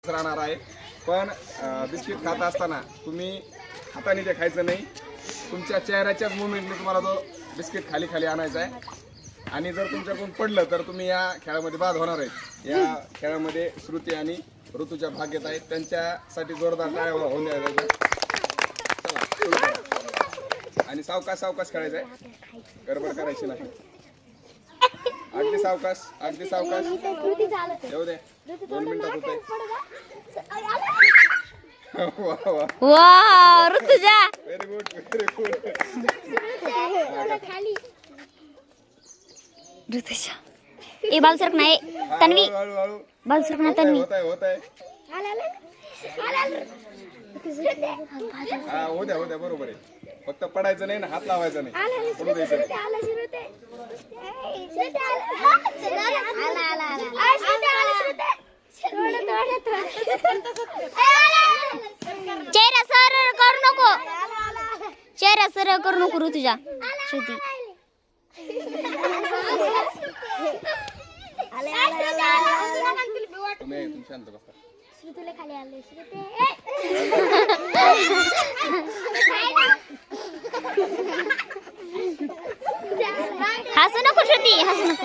राहणार आहे. पण बिस्किट खात असताना तुम्ही हाताने ते खायचं नाही. तुमच्या चेहऱ्याच्याच मुवमेंटने तुम्हाला तो बिस्किट खाली खाली आणायचा आहे. आणि जर तुमच्याकडून पडलं तर तुम्ही या खेळामध्ये बाद होणार आहेत. या खेळामध्ये श्रुती आणि ऋतूच्या भाग घेत आहेत. त्यांच्यासाठी जोरदार टाळ्या होऊन द्यायच्या. चला सुरू करा. आणि सावकाश सावकाश खेळायचं आहे, गडबड करायची नाही. अगदी सावकाश, अगदी सावकाश. येऊ दे, 2 मिनिटात होतंय. वा वा वा Rutuja, very good, very good. Rutuja ए बाल सरक नाही तन्वी, हळू हळू बाल सरक ना तन्वी. होत आहे. हा हो द्या बरोबर आहे. फक्त पडायचं नाही ना, हात लावायचा नाही, पडू द्यायचं नाही. चेहरा सरळ करू नको, चेहरा सरळ करू नको ऋतुजा. श्रुती तुम्ही शांत बसा. खाली आले